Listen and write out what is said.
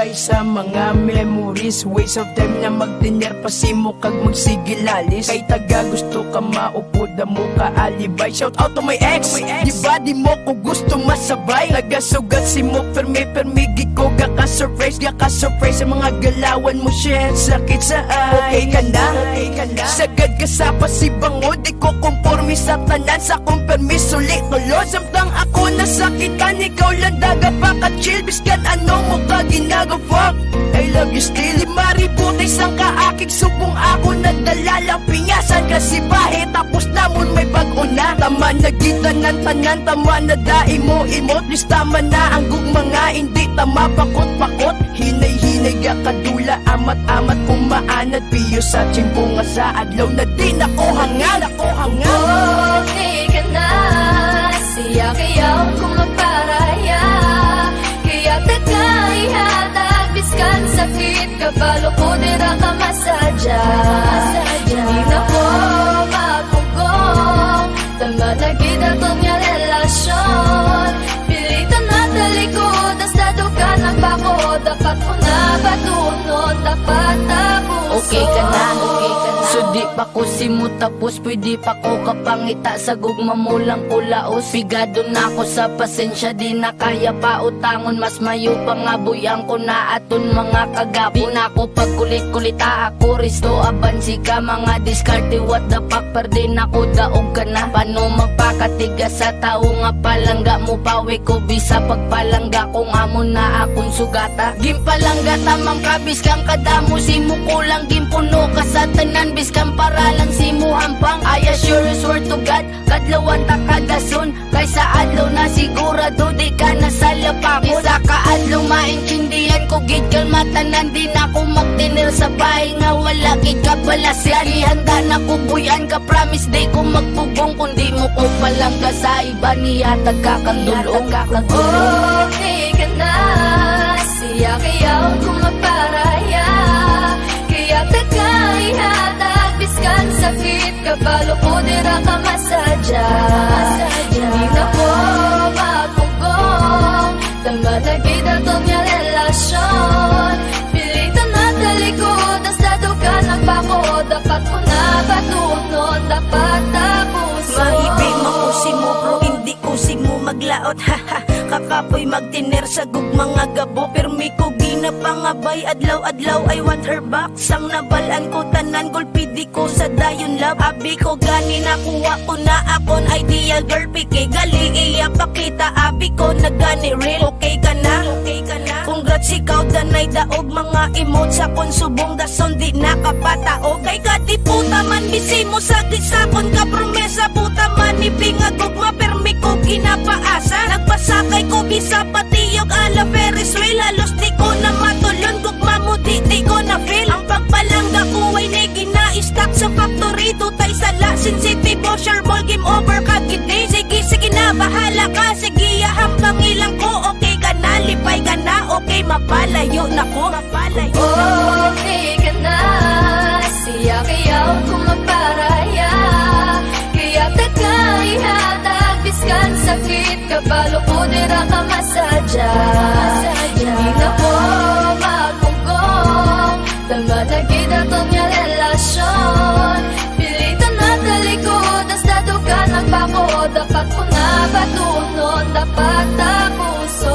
Ay sa mga memories, waste of time na magdiner pasimo kag magsigilalis. Kay taga gusto ka maupo damo ka alibay. Shout out to my ex, di ba di mo ko gusto masabay. Nagasugat si mo permi giko gaka-surprise sa mga galawan mo shit. Sakit sa ay, okay ka na? Sagad ka sa pasibango, di ko konforme sa tanan sa kong permis ulit tulo. Samtang ako nasakitan, ikaw lang daga pa ka-chill. Biskan ano mo ka ginagawa, I love you still. 5,000 isang kaakig subong ako nadala lang pinyasan. Kasi bahe tapos namon may bago na. Tama na kita ng tanan, tama na dai mo imot. Please tama na ang mga hindi tama pakot-pakot. Hinay-hinay ga kadula, amat-amat kung maanad. Piyo sa chimbunga sa adlaw na di nako hangal. Okay ka na, siya kayaw kung magparaya. Kaya tagaihatag, biskan sakit, kabalo ko dira ka masadya. Hindi na ko mapugong, tama na kita tong nga relasyon. Pilitan na talikod, as dadukan ang bako. Dapat ko na batunon, dapat tapos. Okay ka na, so di pa ko simu tapos, pwede pa ko kapangita sa gugma mo lang kulaos. Bigado na ako sa pasensya, di na kaya pa utangon. Mas mayo pa nga buyang ko na aton mga kagabi na ko pagkulit-kulita ako. Risto abansi ka mga diskarte, what the fuck pardin ako daog ka na. Paano magpakatiga sa tao nga palangga mo pawi ko bisa pagpalangga kung amon na akong sugata. Gimpalangga tamang kabis kang kadamo simu kulang gimpuno ka sa tanan biskan para lang simu hampang. I assure you swear to God, kadlawan ta kadason kaysa adlaw na sigurado di ka na sa lapakot. Isa ka adlaw maintindihan ko gid kalmatanan, di na ko magtinir sa bahay nga wala gid ka balasyan. Ihanda na ko buyan ka, promise di ko magpugong kundi mo ko palangga sa iba niya tagkakandulong. Okay ka na, siya kayaw kung magparaya. Kaya tagaihatag, biskan sakit, kabalo ko dira ka masadya. Hindi na ko mapugong, tama na kita tong nga relasyon. Pilitan na talikod, as dadukan ang bako. Dapat ko na batunon, dapat tapos. Mahibig makusi mo bro, hindi kusi mo maglaot. Haha, kakapoy magtiner sa mga gabo. Permi ko ginapangabay, adlaw-adlaw I want her back. Sang nabalaan ko tanan, golpidi ko sa dayon love. Abi ko gani nakuha ko na akon ideal girl. Pike gali iya pakita, abi ko nagani real. Okay ka na? Congrats ikaw danay daog mga emote sa konsubong dason di nakapataog. Kay kadi puta man bisi mo sa gisakon ka promesa puta man ibingag ugma permi ko ginapaasa. Nagpasakay ko bisa patiyog ala Ferris wheel, halos di ko na matulon gugma mo di ko na feel. Ang pagpalangga ko ay nagina-stack sa factory tutay sala sensitive washer ball game over kagidi. Sige na bahala ka, sige hambang ilang ko. Okay ka na, lipay ka na, okay mapalayo na ko. Okay ka na, siya kayaw kung magparaya. Kaya tagaihatag, biskan sakit, kabalo ko dira ka masadya. Hindi na ko mapugong, tama na kita tong nga relasyon. Pilitan na talikod, as dadukan ang bako. Dapat ko na batunon, dapat tapuson.